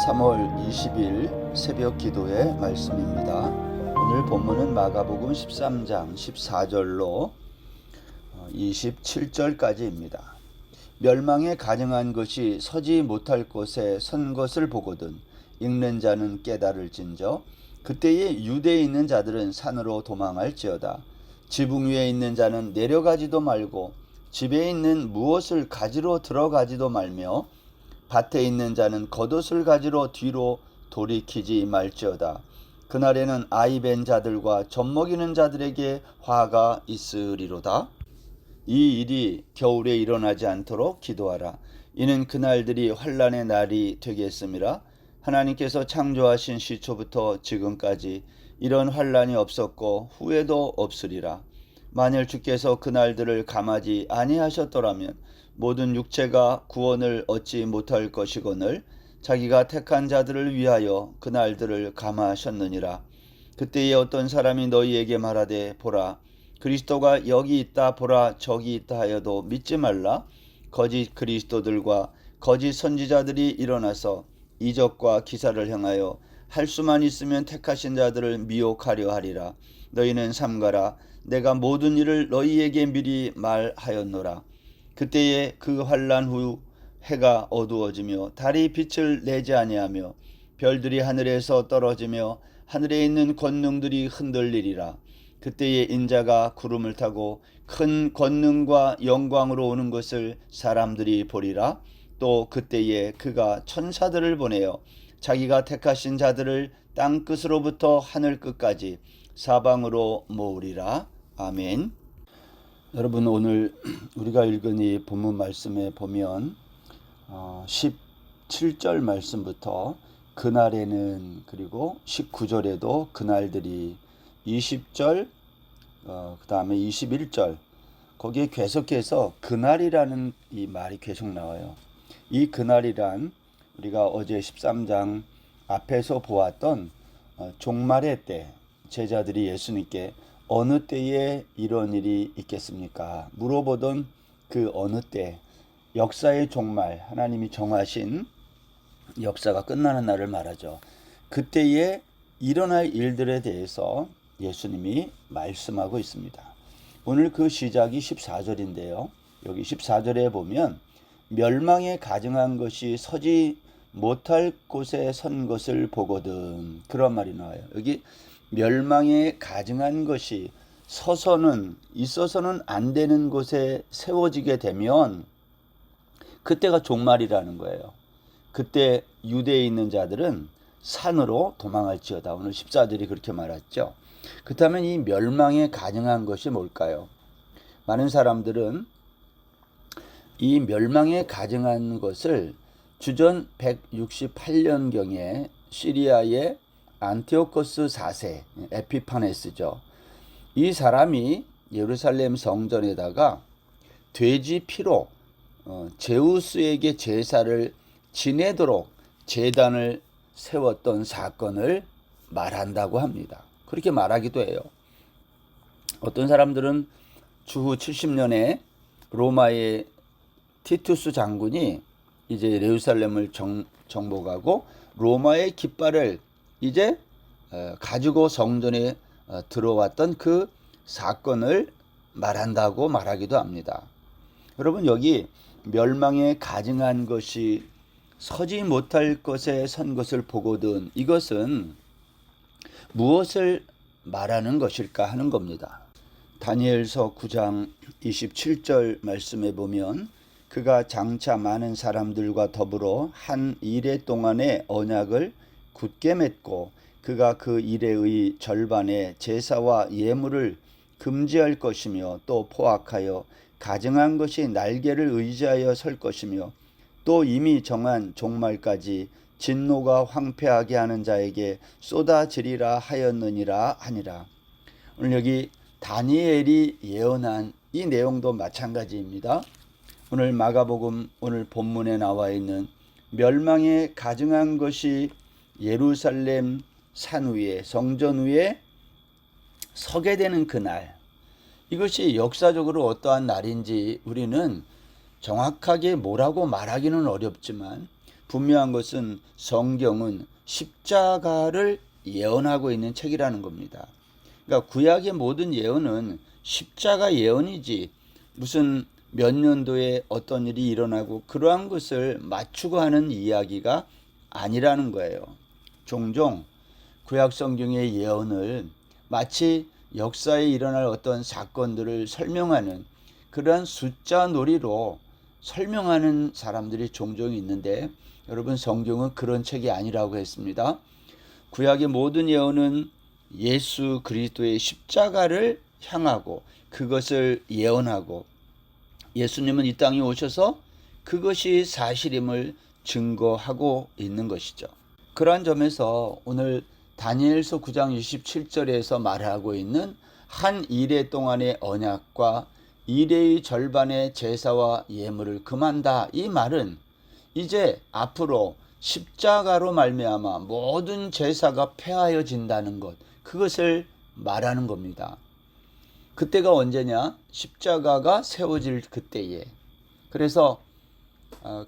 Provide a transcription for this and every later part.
3월 20일 새벽 기도의 말씀입니다. 오늘 본문은 마가복음 13장 14절로 27절까지입니다. 멸망에 가증한 것이 서지 못할 곳에 선 것을 보거든 읽는 자는 깨달을진저 그때에 유대에 있는 자들은 산으로 도망할지어다. 지붕 위에 있는 자는 내려가지도 말고 집에 있는 무엇을 가지러 들어가지도 말며 밭에 있는 자는 겉옷을 가지러 뒤로 돌이키지 말지어다. 그날에는 아이 벤 자들과 젖먹이는 자들에게 화가 있으리로다. 이 일이 겨울에 일어나지 않도록 기도하라. 이는 그날들이 환난의 날이 되겠음이라. 하나님께서 창조하신 시초부터 지금까지 이런 환난이 없었고 후에도 없으리라. 만일 주께서 그날들을 감하지 아니하셨더라면 모든 육체가 구원을 얻지 못할 것이거늘 자기가 택한 자들을 위하여 그날들을 감하셨느니라. 그때에 어떤 사람이 너희에게 말하되 보라 그리스도가 여기 있다 보라 저기 있다 하여도 믿지 말라. 거짓 그리스도들과 거짓 선지자들이 일어나서 이적과 기사를 행하여 할 수만 있으면 택하신 자들을 미혹하려 하리라. 너희는 삼가라. 내가 모든 일을 너희에게 미리 말하였노라. 그때에 그 환난 후 해가 어두워지며 달이 빛을 내지 아니하며 별들이 하늘에서 떨어지며 하늘에 있는 권능들이 흔들리리라. 그때에 인자가 구름을 타고 큰 권능과 영광으로 오는 것을 사람들이 보리라. 또 그때에 그가 천사들을 보내어 자기가 택하신 자들을 땅 끝으로부터 하늘 끝까지 사방으로 모으리라. 아멘. 여러분, 오늘 우리가 읽은 이 본문 말씀에 보면 17절 말씀부터 그날에는, 그리고 19절에도 그날들이, 20절 그 다음에 21절 거기에 계속해서 그날이라는 이 말이 계속 나와요. 이 그날이란 우리가 어제 13장 앞에서 보았던 종말의 때, 제자들이 예수님께 어느 때에 이런 일이 있겠습니까? 물어보던 그 어느 때, 역사의 종말, 하나님이 정하신 역사가 끝나는 날을 말하죠. 그때에 일어날 일들에 대해서 예수님이 말씀하고 있습니다. 오늘 그 시작이 14절인데요. 여기 14절에 보면 멸망에 가증한 것이 서지 못할 곳에 선 것을 보거든, 그런 말이 나와요. 여기 멸망에 가증한 것이 서서는, 있어서는 안 되는 곳에 세워지게 되면 그때가 종말이라는 거예요. 그때 유대에 있는 자들은 산으로 도망할지어다. 오늘 14절이 그렇게 말했죠. 그렇다면 이 멸망에 가증한 것이 뭘까요? 많은 사람들은 이 멸망에 가증한 것을 주전 168년경에 시리아의 안티오코스 4세, 에피파네스죠. 이 사람이 예루살렘 성전에다가 돼지 피로 제우스에게 제사를 지내도록 제단을 세웠던 사건을 말한다고 합니다. 그렇게 말하기도 해요. 어떤 사람들은 주후 70년에 로마의 티투스 장군이 이제 예루살렘을 정복하고 로마의 깃발을 이제 가지고 성전에 들어왔던 그 사건을 말한다고 말하기도 합니다. 여러분, 여기 멸망에 가증한 것이 서지 못할 것에 선 것을 보거든, 이것은 무엇을 말하는 것일까 하는 겁니다. 다니엘서 9장 27절 말씀에 보면 그가 장차 많은 사람들과 더불어 한 이레 동안의 언약을 굳게 맺고 그가 그 이레의 절반의 제사와 예물을 금지할 것이며 또 포악하여 가증한 것이 날개를 의지하여 설 것이며 또 이미 정한 종말까지 진노가 황폐하게 하는 자에게 쏟아지리라 하였느니라 하니라. 오늘 여기 다니엘이 예언한 이 내용도 마찬가지입니다. 오늘 마가복음 오늘 본문에 나와 있는 멸망에 가증한 것이 예루살렘 산 위에, 성전 위에 서게 되는 그날, 이것이 역사적으로 어떠한 날인지 우리는 정확하게 뭐라고 말하기는 어렵지만 분명한 것은 성경은 십자가를 예언하고 있는 책이라는 겁니다. 그러니까 구약의 모든 예언은 십자가 예언이지 무슨 몇 년도에 어떤 일이 일어나고 그러한 것을 맞추고 하는 이야기가 아니라는 거예요. 종종 구약 성경의 예언을 마치 역사에 일어날 어떤 사건들을 설명하는 그러한 숫자 놀이로 설명하는 사람들이 종종 있는데, 여러분, 성경은 그런 책이 아니라고 했습니다. 구약의 모든 예언은 예수 그리스도의 십자가를 향하고 그것을 예언하고 예수님은 이 땅에 오셔서 그것이 사실임을 증거하고 있는 것이죠. 그러한 점에서 오늘 다니엘서 9장 27절에서 말하고 있는 한 이레 동안의 언약과 이레의 절반의 제사와 예물을 금한다, 이 말은 이제 앞으로 십자가로 말미암아 모든 제사가 폐하여진다는 것, 그것을 말하는 겁니다. 그때가 언제냐? 십자가가 세워질 그때에. 그래서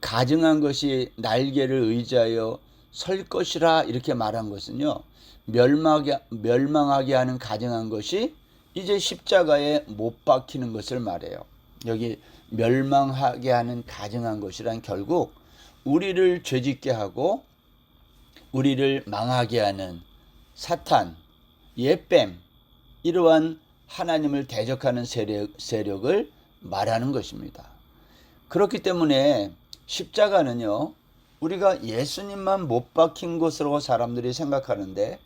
가증한 것이 날개를 의지하여 설 것이라 이렇게 말한 것은요, 멸망하게 하는 가증한 것이 이제 십자가에 못 박히는 것을 말해요. 여기 멸망하게 하는 가증한 것이란 결국 우리를 죄짓게 하고 우리를 망하게 하는 사탄, 예뱀, 이러한 하나님을 대적하는 세력을 말하는 것입니다. 그렇기 때문에 십자가는요, 우리가 예수님만 못 박힌 것으로 사람들이 생각하는데,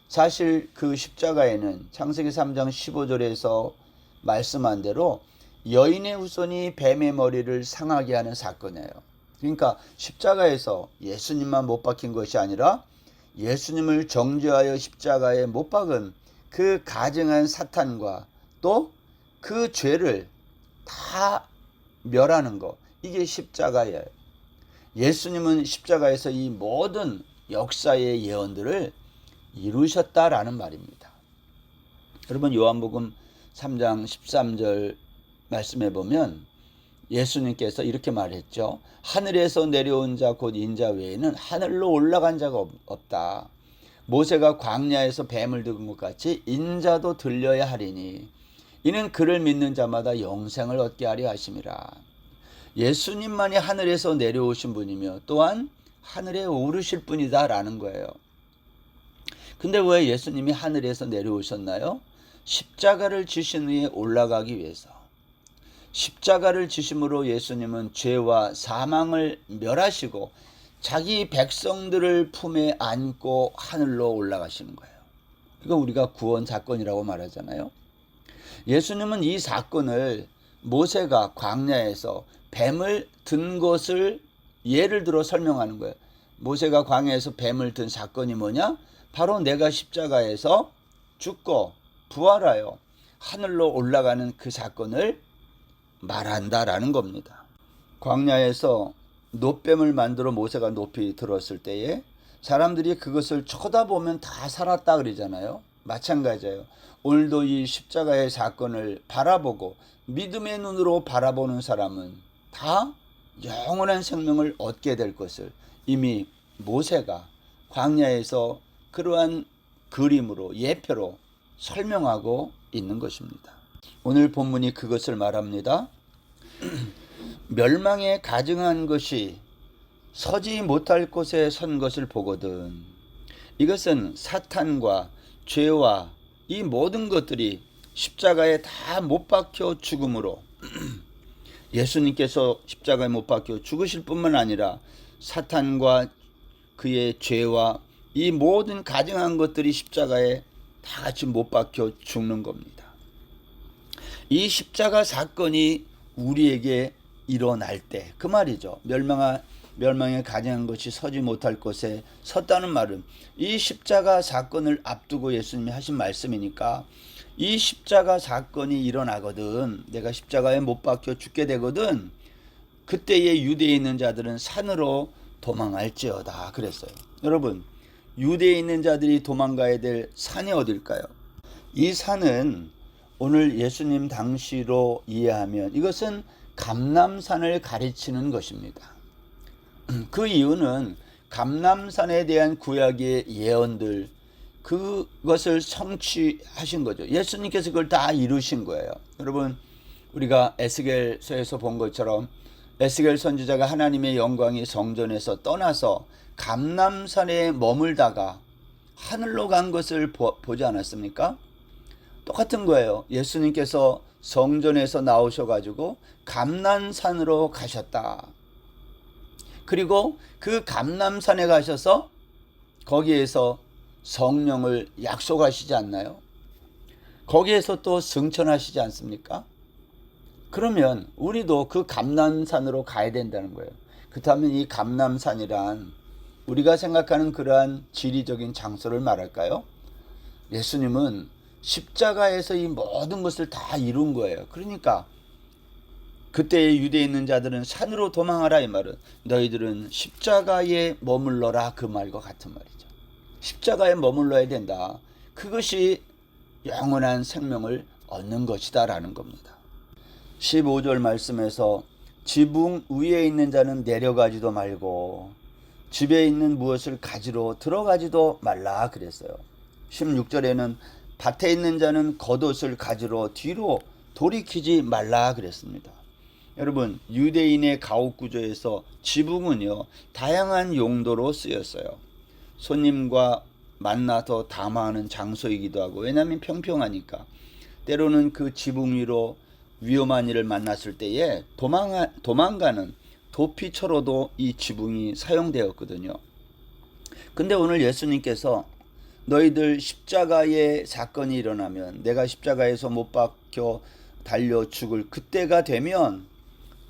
사실 그 십자가에는 창세기 3장 15절에서 말씀한 대로 여인의 후손이 뱀의 머리를 상하게 하는 사건이에요. 그러니까 십자가에서 예수님만 못 박힌 것이 아니라 예수님을 정죄하여 십자가에 못 박은 그 가증한 사탄과 또 그 죄를 다 멸하는 것, 이게 십자가예요. 예수님은 십자가에서 이 모든 역사의 예언들을 이루셨다라는 말입니다. 여러분, 요한복음 3장 13절 말씀해 보면 예수님께서 이렇게 말했죠. 하늘에서 내려온 자 곧 인자 외에는 하늘로 올라간 자가 없다. 모세가 광야에서 뱀을 들은 것 같이 인자도 들려야 하리니 이는 그를 믿는 자마다 영생을 얻게 하려 하심이라. 예수님만이 하늘에서 내려오신 분이며 또한 하늘에 오르실 분이다 라는 거예요. 근데 왜 예수님이 하늘에서 내려오셨나요? 십자가를 지신 후에 올라가기 위해서. 십자가를 지심으로 예수님은 죄와 사망을 멸하시고 자기 백성들을 품에 안고 하늘로 올라가시는 거예요. 이거 우리가 구원 사건이라고 말하잖아요. 예수님은 이 사건을 모세가 광야에서 뱀을 든 것을 예를 들어 설명하는 거예요. 모세가 광야에서 뱀을 든 사건이 뭐냐? 바로 내가 십자가에서 죽고 부활하여 하늘로 올라가는 그 사건을 말한다라는 겁니다. 광야에서 놋뱀을 만들어 모세가 높이 들었을 때에 사람들이 그것을 쳐다보면 다 살았다 그러잖아요. 마찬가지예요. 오늘도 이 십자가의 사건을 바라보고 믿음의 눈으로 바라보는 사람은 다 영원한 생명을 얻게 될 것을 이미 모세가 광야에서 그러한 그림으로 예표로 설명하고 있는 것입니다. 오늘 본문이 그것을 말합니다. 멸망에 가증한 것이 서지 못할 곳에 선 것을 보거든. 이것은 사탄과 죄와 이 모든 것들이 십자가에 다 못 박혀 죽음으로 예수님께서 십자가에 못 박혀 죽으실 뿐만 아니라 사탄과 그의 죄와 이 모든 가증한 것들이 십자가에 다 같이 못 박혀 죽는 겁니다. 이 십자가 사건이 우리에게 일어날 때 그 말이죠. 멸망에 가증한 것이 서지 못할 곳에 섰다는 말은 이 십자가 사건을 앞두고 예수님이 하신 말씀이니까 이 십자가 사건이 일어나거든, 내가 십자가에 못 박혀 죽게 되거든, 그때에 유대에 있는 자들은 산으로 도망할지어다 그랬어요. 여러분, 유대에 있는 자들이 도망가야 될 산이 어딜까요? 이 산은 오늘 예수님 당시로 이해하면 이것은 감람산을 가리치는 것입니다. 그 이유는 감람산에 대한 구약의 예언들, 그것을 성취하신 거죠. 예수님께서 그걸 다 이루신 거예요. 여러분, 우리가 에스겔서에서 본 것처럼 에스겔 선지자가 하나님의 영광이 성전에서 떠나서 감람산에 머물다가 하늘로 간 것을 보지 않았습니까? 똑같은 거예요. 예수님께서 성전에서 나오셔가지고 감람산으로 가셨다. 그리고 그 감람산에 가셔서 거기에서 성령을 약속하시지 않나요? 거기에서 또 승천하시지 않습니까? 그러면 우리도 그 감람산으로 가야 된다는 거예요. 그렇다면 이 감람산이란 우리가 생각하는 그러한 지리적인 장소를 말할까요? 예수님은 십자가에서 이 모든 것을 다 이룬 거예요. 그러니까 그때의 유대에 있는 자들은 산으로 도망하라 이 말은 너희들은 십자가에 머물러라 그 말과 같은 말이죠. 십자가에 머물러야 된다. 그것이 영원한 생명을 얻는 것이다 라는 겁니다. 15절 말씀에서 지붕 위에 있는 자는 내려가지도 말고 집에 있는 무엇을 가지러 들어가지도 말라 그랬어요. 16절에는 밭에 있는 자는 겉옷을 가지러 뒤로 돌이키지 말라 그랬습니다. 여러분, 유대인의 가옥 구조에서 지붕은요 다양한 용도로 쓰였어요. 손님과 만나서 담화하는 장소이기도 하고, 왜냐하면 평평하니까. 때로는 그 지붕 위로 위험한 일을 만났을 때에 도망가는 도피처로도 이 지붕이 사용되었거든요. 근데 오늘 예수님께서 너희들 십자가의 사건이 일어나면, 내가 십자가에서 못 박혀 달려 죽을 그때가 되면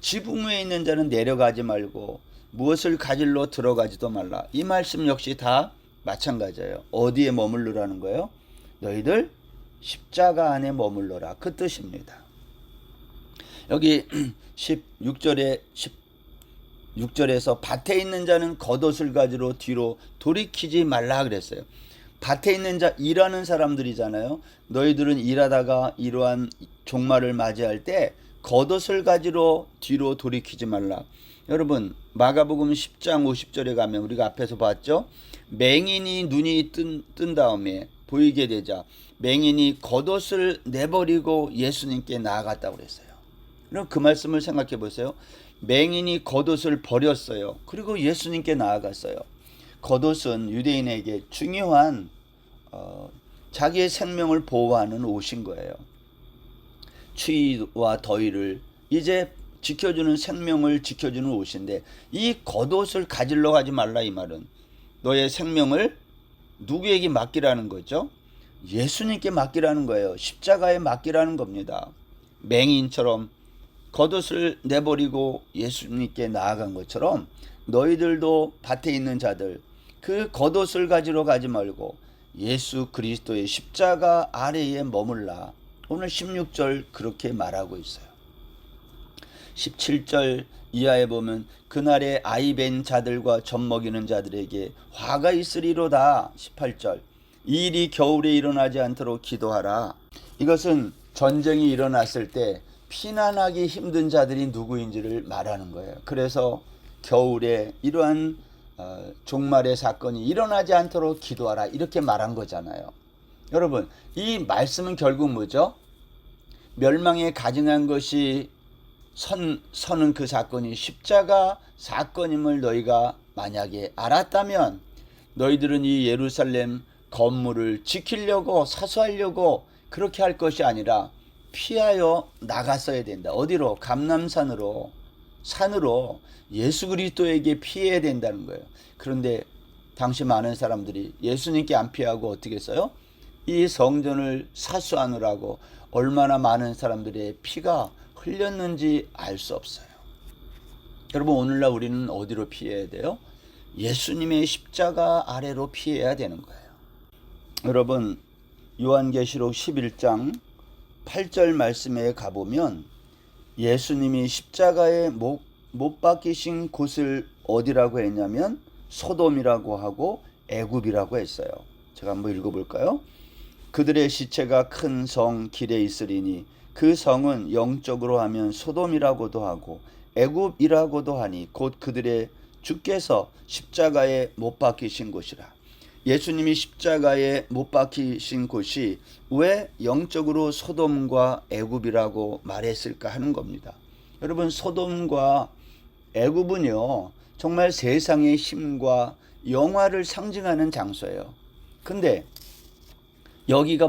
지붕 위에 있는 자는 내려가지 말고 무엇을 가지러 들어가지도 말라. 이 말씀 역시 다 마찬가지예요. 어디에 머물르라는 거예요? 너희들 십자가 안에 머물러라 그 뜻입니다. 여기 16절에서 밭에 있는 자는 겉옷을 가지러 뒤로 돌이키지 말라 그랬어요. 밭에 있는 자, 일하는 사람들이잖아요. 너희들은 일하다가 이러한 종말을 맞이할 때 겉옷을 가지러 뒤로 돌이키지 말라. 여러분, 마가복음 10장 50절에 가면 우리가 앞에서 봤죠. 맹인이 눈이 뜬 다음에 보이게 되자 맹인이 겉옷을 내버리고 예수님께 나아갔다고 그랬어요. 그럼 그 말씀을 생각해 보세요. 맹인이 겉옷을 버렸어요. 그리고 예수님께 나아갔어요. 겉옷은 유대인에게 중요한 자기의 생명을 보호하는 옷인 거예요. 추위와 더위를 이제 지켜주는, 생명을 지켜주는 옷인데, 이 겉옷을 가지러 가지 말라 이 말은 너의 생명을 누구에게 맡기라는 거죠? 예수님께 맡기라는 거예요. 십자가에 맡기라는 겁니다. 맹인처럼 겉옷을 내버리고 예수님께 나아간 것처럼 너희들도 밭에 있는 자들 그 겉옷을 가지러 가지 말고 예수 그리스도의 십자가 아래에 머물라. 오늘 16절 그렇게 말하고 있어요. 17절 이하에 보면 그날에 아이 뵌 자들과 젖 먹이는 자들에게 화가 있으리로다. 18절 이 일이 겨울에 일어나지 않도록 기도하라. 이것은 전쟁이 일어났을 때 피난하기 힘든 자들이 누구인지를 말하는 거예요. 그래서 겨울에 이러한 종말의 사건이 일어나지 않도록 기도하라 이렇게 말한 거잖아요. 여러분, 이 말씀은 결국 뭐죠? 멸망에 가증한 것이 서는 그 사건이 십자가 사건임을 너희가 만약에 알았다면 너희들은 이 예루살렘 건물을 지키려고 사수하려고 그렇게 할 것이 아니라 피하여 나갔어야 된다. 어디로? 감람산으로, 산으로 예수 그리스도에게 피해야 된다는 거예요. 그런데 당시 많은 사람들이 예수님께 안 피하고 어떻게 했어요? 이 성전을 사수하느라고 얼마나 많은 사람들의 피가 흘렸는지 알 수 없어요. 여러분, 오늘날 우리는 어디로 피해야 돼요? 예수님의 십자가 아래로 피해야 되는 거예요. 여러분, 요한계시록 11장 8절 말씀에 가보면 예수님이 십자가에 못 박히신 곳을 어디라고 했냐면 소돔이라고 하고 애굽이라고 했어요. 제가 한번 읽어볼까요? 그들의 시체가 큰 성 길에 있으리니 그 성은 영적으로 하면 소돔이라고도 하고 애굽이라고도 하니 곧 그들의 주께서 십자가에 못 박히신 곳이라. 예수님이 십자가에 못 박히신 곳이 왜 영적으로 소돔과 애굽이라고 말했을까 하는 겁니다. 여러분, 소돔과 애굽은요 정말 세상의 힘과 영화를 상징하는 장소예요. 근데 여기가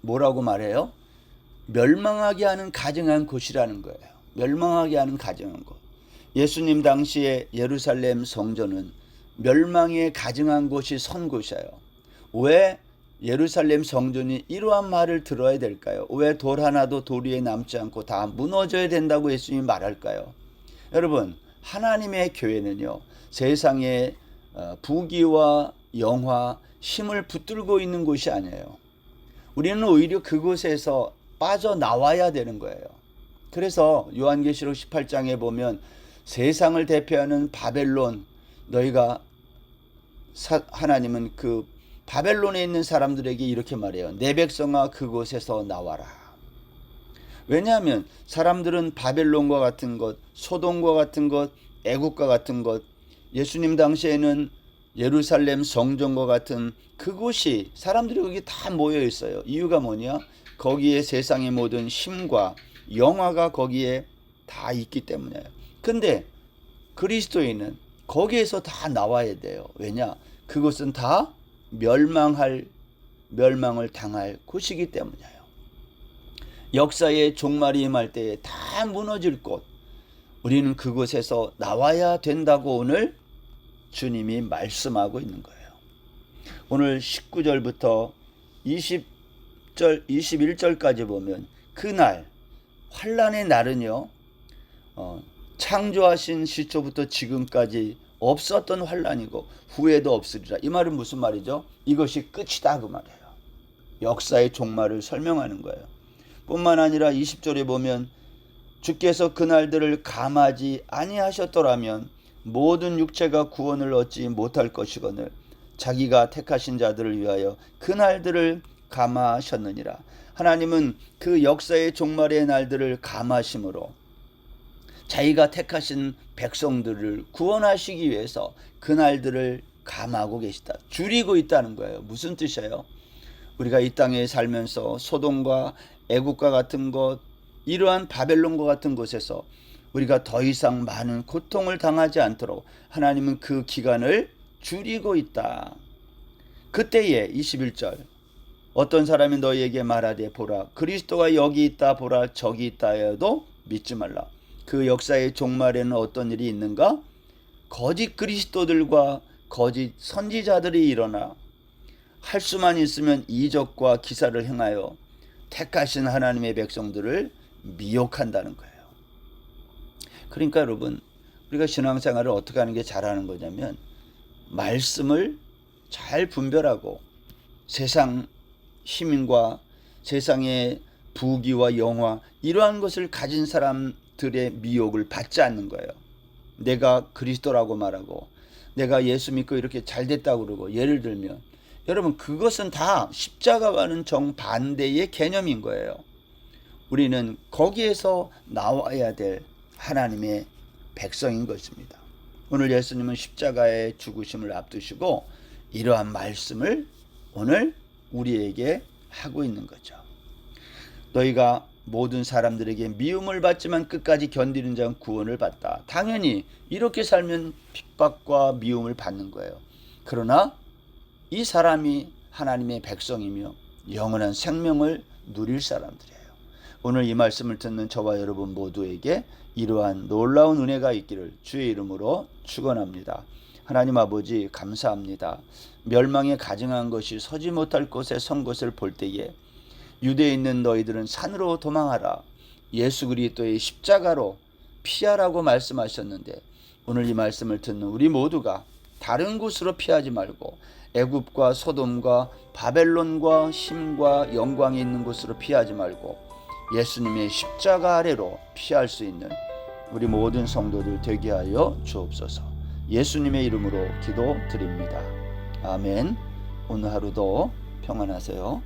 뭐라고 말해요? 멸망하게 하는 가증한 곳이라는 거예요. 멸망하게 하는 가증한 곳. 예수님 당시에 예루살렘 성전은 멸망에 가증한 곳이 선 곳이에요. 왜 예루살렘 성전이 이러한 말을 들어야 될까요? 왜 돌 하나도 돌 위에 남지 않고 다 무너져야 된다고 예수님이 말할까요? 여러분, 하나님의 교회는요 세상의 부귀와 영화, 힘을 붙들고 있는 곳이 아니에요. 우리는 오히려 그곳에서 빠져나와야 되는 거예요. 그래서 요한계시록 18장에 보면 세상을 대표하는 바벨론, 너희가 하나님은 그 바벨론에 있는 사람들에게 이렇게 말해요. 내 백성아 그곳에서 나와라. 왜냐하면 사람들은 바벨론과 같은 것, 소돔과 같은 것, 애국과 같은 것, 예수님 당시에는 예루살렘 성전과 같은 그곳이 사람들이 거기 다 모여 있어요. 이유가 뭐냐? 거기에 세상의 모든 힘과 영화가 거기에 다 있기 때문이에요. 근데 그리스도인은 거기에서 다 나와야 돼요. 왜냐? 그곳은 다 멸망을 당할 곳이기 때문이에요. 역사의 종말이 임할 때에 다 무너질 곳, 우리는 그곳에서 나와야 된다고 오늘 주님이 말씀하고 있는 거예요. 오늘 19절부터 21절까지 보면 그날 환난의 날은요 창조하신 시초부터 지금까지 없었던 환난이고 후에도 없으리라. 이 말은 무슨 말이죠? 이것이 끝이다 그 말이에요. 역사의 종말을 설명하는 거예요. 뿐만 아니라 20절에 보면 주께서 그날들을 감하지 아니하셨더라면 모든 육체가 구원을 얻지 못할 것이거늘 자기가 택하신 자들을 위하여 그날들을 감하셨느니라. 하나님은 그 역사의 종말의 날들을 감하심으로 자기가 택하신 백성들을 구원하시기 위해서 그날들을 감하고 계시다. 줄이고 있다는 거예요. 무슨 뜻이에요? 우리가 이 땅에 살면서 소돔과 애국과 같은 것, 이러한 바벨론과 같은 곳에서 우리가 더 이상 많은 고통을 당하지 않도록 하나님은 그 기간을 줄이고 있다. 그때에 21절 어떤 사람이 너희에게 말하되 보라 그리스도가 여기 있다 보라 저기 있다 해도 믿지 말라. 그 역사의 종말에는 어떤 일이 있는가? 거짓 그리스도들과 거짓 선지자들이 일어나 할 수만 있으면 이적과 기사를 행하여 택하신 하나님의 백성들을 미혹한다는 거예요. 그러니까 여러분, 우리가 신앙생활을 어떻게 하는 게 잘하는 거냐면 말씀을 잘 분별하고 세상 힘과 세상의 부귀와 영화 이러한 것을 가진 사람들의 미혹을 받지 않는 거예요. 내가 그리스도라고 말하고 내가 예수 믿고 이렇게 잘 됐다고 그러고, 예를 들면 여러분 그것은 다 십자가와는 정반대의 개념인 거예요. 우리는 거기에서 나와야 될 하나님의 백성인 것입니다. 오늘 예수님은 십자가의 죽으심을 앞두시고 이러한 말씀을 오늘 우리에게 하고 있는 거죠. 너희가 모든 사람들에게 미움을 받지만 끝까지 견디는 자는 구원을 받다. 당연히 이렇게 살면 핍박과 미움을 받는 거예요. 그러나 이 사람이 하나님의 백성이며 영원한 생명을 누릴 사람들이에요. 오늘 이 말씀을 듣는 저와 여러분 모두에게 이러한 놀라운 은혜가 있기를 주의 이름으로 축원합니다. 하나님 아버지 감사합니다. 멸망에 가증한 것이 서지 못할 곳에 선 것을 볼 때에 유대에 있는 너희들은 산으로 도망하라. 예수 그리스도의 십자가로 피하라고 말씀하셨는데 오늘 이 말씀을 듣는 우리 모두가 다른 곳으로 피하지 말고 애굽과 소돔과 바벨론과 힘과 영광이 있는 곳으로 피하지 말고 예수님의 십자가 아래로 피할 수 있는 우리 모든 성도들 되게 하여 주옵소서. 예수님의 이름으로 기도드립니다. 아멘. 오늘 하루도 평안하세요.